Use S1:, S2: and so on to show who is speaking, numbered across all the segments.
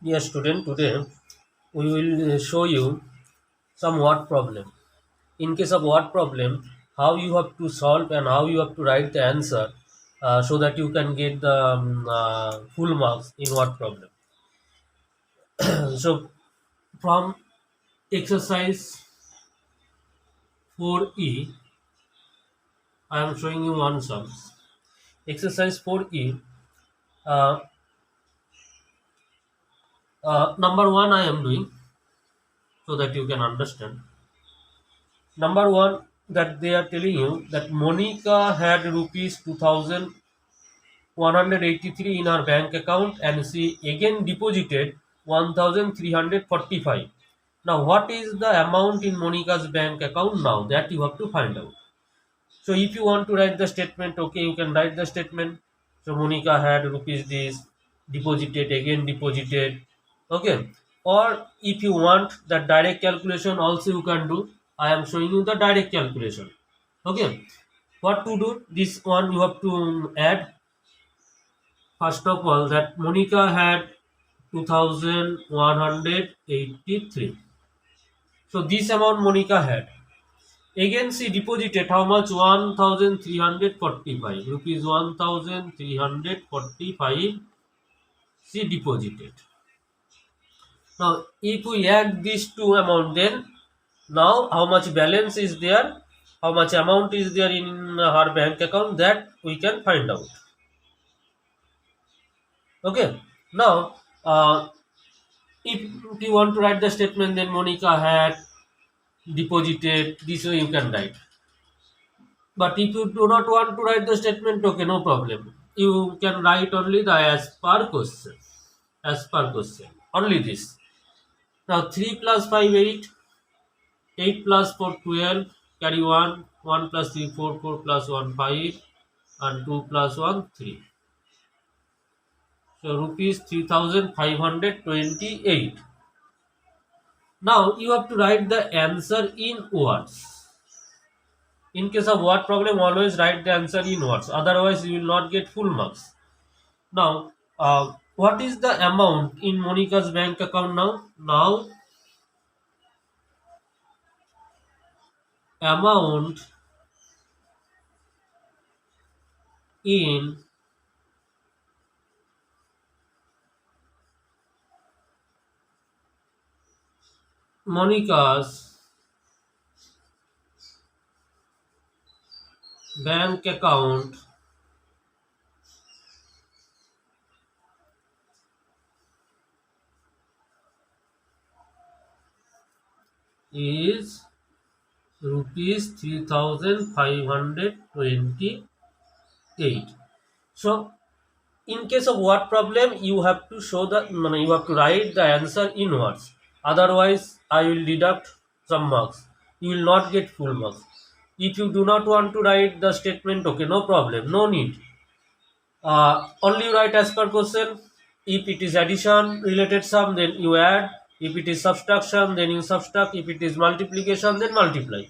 S1: Dear student, today we will show you some word problem. In case of word problem, how you have to solve and how you have to write the answer so that you can get the full marks in word problem. So from exercise 4E, I am showing you one sums. Exercise 4E, uh, number 1 I am doing so that you can understand. Number 1, that they are telling you that Monica had rupees 2,183 in her bank account and she again deposited 1,345. Now, what is the amount in Monica's bank account now? That you have to find out. So, if you want to write the statement, okay, you can write the statement. So, Monica had rupees this, deposited, again deposited, okay. Or if you want the direct calculation, also you can do. I am showing you the direct calculation, okay. What to do? This one you have to add. First of all, that Monica had 2,183. So this amount Monica had. Again, she deposited how much? 1,345 rupees. 1,345 she deposited. Now, if we add these two amount, then now how much balance is there? How much amount is there in her bank account? That we can find out. Okay. Now, if you want to write the statement, then Monica had deposited, this way you can write. But if you do not want to write the statement, okay, no problem, you can write only the as per question only this. Now 3 plus 5 8, 8 plus 4 12, carry 1, 1 plus 3 4, 4 plus 1 5, and 2 plus 1 3. So rupees 3,528. Now you have to write the answer in words. In case of word problem, always write the answer in words. Otherwise, you will not get full marks. Now, what is the amount in Monica's bank account now? Now, amount in Monica's bank account is rupees 3,528. So, in case of word problem, you have to show the you have to write the answer in words. Otherwise, I will deduct some marks. You will not get full marks. If you do not want to write the statement, okay, no problem, no need. Only write as per question. If it is addition related sum, then you add. If it is subtraction, then you subtract. If it is multiplication, then multiply.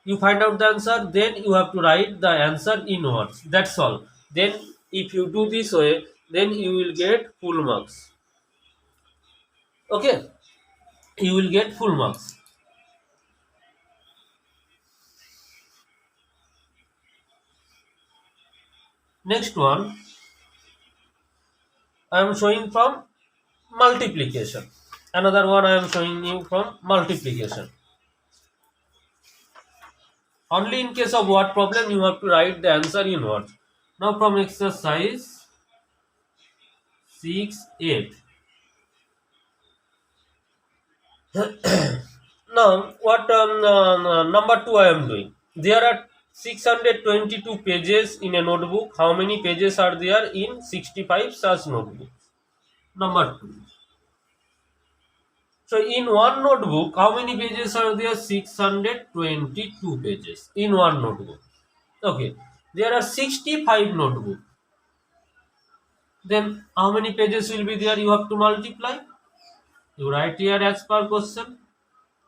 S1: You find out the answer, then you have to write the answer in words. That's all. Then if you do this way, then you will get full marks. Okay, you will get full marks. Next one, I am showing from multiplication. Another one I am showing you from multiplication. Only in case of word problem, you have to write the answer in words. Now from exercise 6 8. Now what number 2 I am doing. There are 622 pages in a notebook. How many pages are there in 65 such notebooks? Number 2. So in one notebook, how many pages are there? 622 pages in one notebook. Okay. There are 65 notebooks. Then how many pages will be there? You have to multiply. You write here as per question.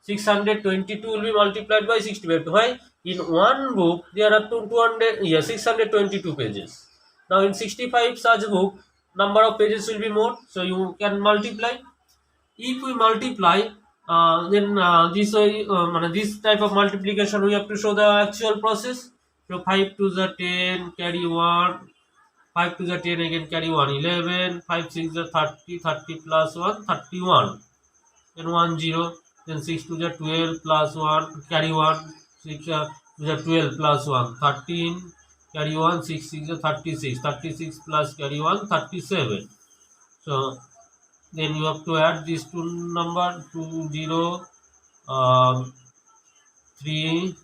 S1: 622 will be multiplied by 65. Why? In one book there are 200, 622 pages. Now in 65 such book, number of pages will be more, so you can multiply. If we multiply, then this type of multiplication we have to show the actual process. So 5 to the 10 carry 1, 5 to the 10 again carry 1, 11, 5 6 the 30, 30 plus 1 31, then 1 0, then 6 to the 12 plus 1 carry 1, 6 to the 12 plus 1 13, carry 1, 6 6 the 36, 36 plus carry 1 37. So then you have to add these two number 2 0 3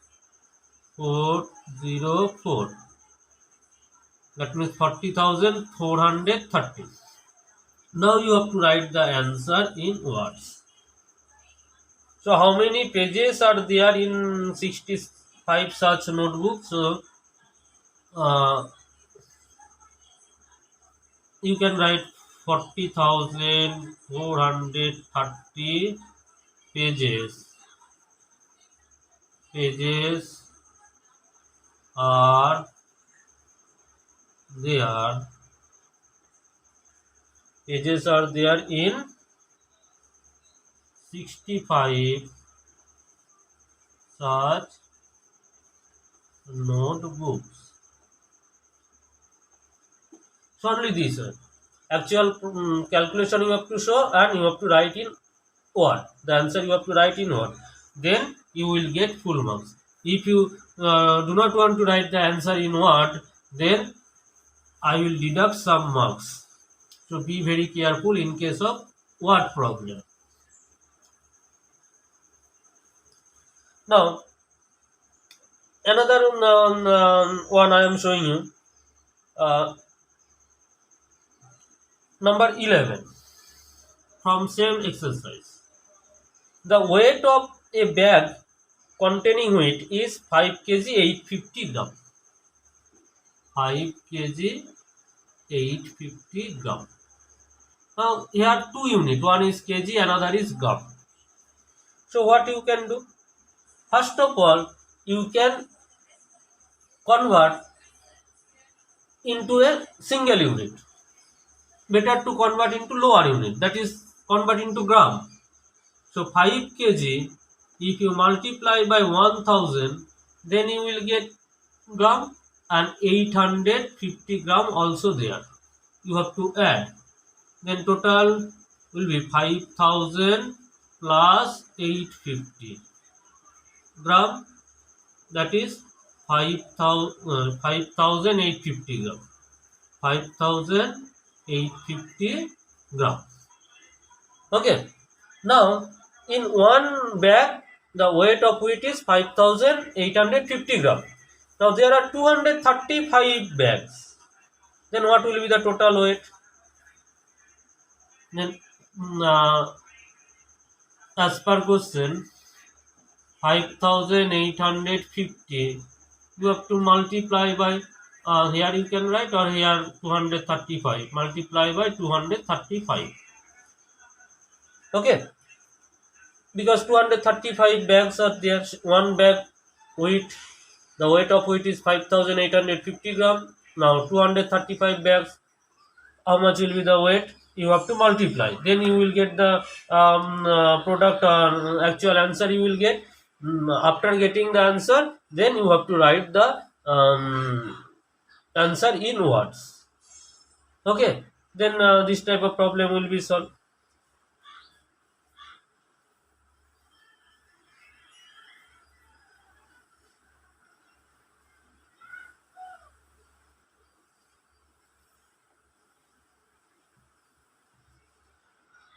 S1: 4 0 4. That means 40,430. Now you have to write the answer in words. So how many pages are there in 65 such notebooks? So you can write 40,430 pages. Pages are there. Pages are there in 65 such notebooks. So only this actual calculation you have to show, and you have to write in word. The answer you have to write in word. Then you will get full marks. If you do not want to write the answer in word, then I will deduct some marks. So be very careful in case of word problem. Now another one I am showing you. Number 11 from same exercise. The weight of a bag containing wheat is 5 kg 850 gram. 5 kg 850 gram. Now here two units, one is kg, another is gram. So what you can do? First of all, you can convert into a single unit. Better to convert into lower unit, that is convert into gram. So 5 kg, if you multiply by 1000, then you will get gram, and 850 gram also there. You have to add. Then total will be 5000 plus 850 gram, that is 5850 gram. 5850 gram. Okay. Now in one bag the weight of wheat is 5850 gram. Now there are 235 bags. Then what will be the total weight? Then as per question, 5850 you have to multiply by here you can write, or here 235, multiply by 235. Okay, because 235 bags are there. One bag weight, the weight of wheat is 5850 gram. Now 235 bags, how much will be the weight? You have to multiply, then you will get the product actual answer you will get. After getting the answer, then you have to write the answer in words. Okay, then this type of problem will be solved.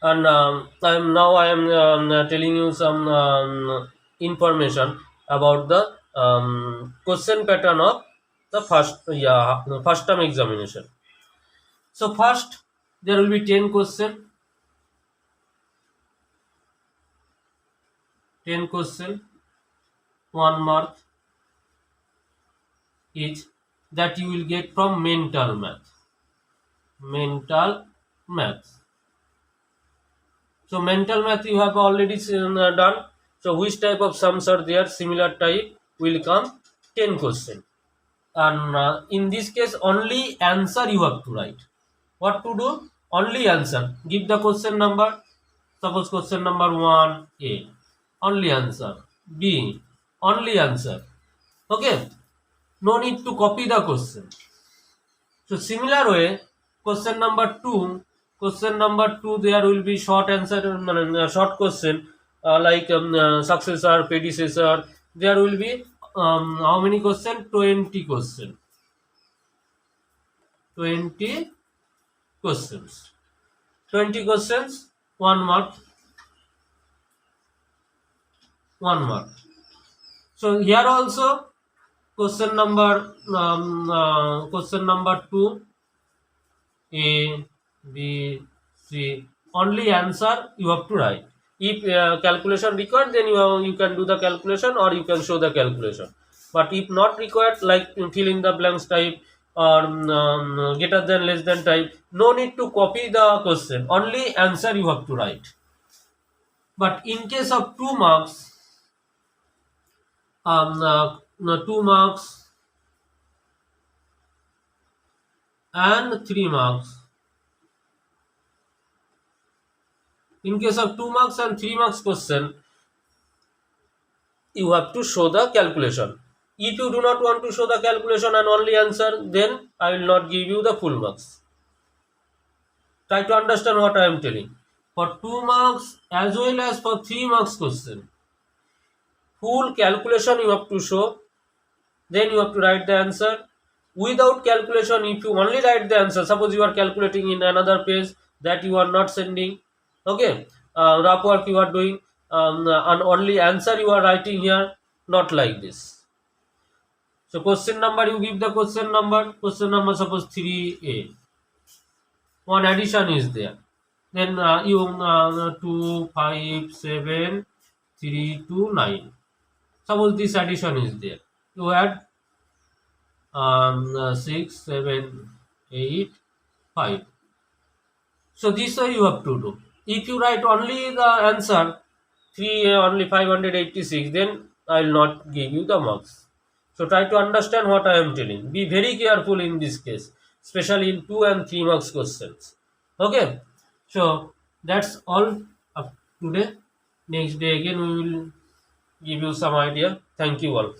S1: And I am telling you some information about the question pattern of the first term examination. So first there will be 10 question, 1 mark each, that you will get from mental math. So mental math you have already done. So which type of sums are there? Similar type will come 10 question. And in this case only answer you have to write. What to do? Only answer. Give the question number. Suppose question number 1 A. Only answer. B. Only answer. Okay. No need to copy the question. So similar way, question number 2. Question number 2, there will be short answer, short question like successor, predecessor. There will be how many question? 20 question. 20 questions. 20 questions, 1 mark, 1 mark. So here also question number 2, A, B, C. Only answer you have to write. If calculation required, then you can do the calculation or you can show the calculation. But if not required, like fill in the blanks type or greater than less than type, no need to copy the question. Only answer you have to write. But in case of 2 marks, 2 marks and 3 marks. In case of 2 marks and 3 marks question, you have to show the calculation. If you do not want to show the calculation and only answer, then I will not give you the full marks. Try to understand what I am telling. For 2 marks as well as for 3 marks question, full calculation you have to show, then you have to write the answer. Without calculation, if you only write the answer, suppose you are calculating in another page that you are not sending, okay, rough work you are doing, and only answer you are writing here, not like this. So question number, you give the question number suppose 3A. One addition is there. Then you 2, 5, 7, 3, 2, 9. Suppose this addition is there. You add 6, 7, 8, 5. So this way you have to do. If you write only the answer 3 only 586, then I will not give you the marks. So try to understand what I am telling. Be very careful in this case, especially in 2 and 3 marks questions. Okay. So that's all of today. Next day again we will give you some idea. Thank you all.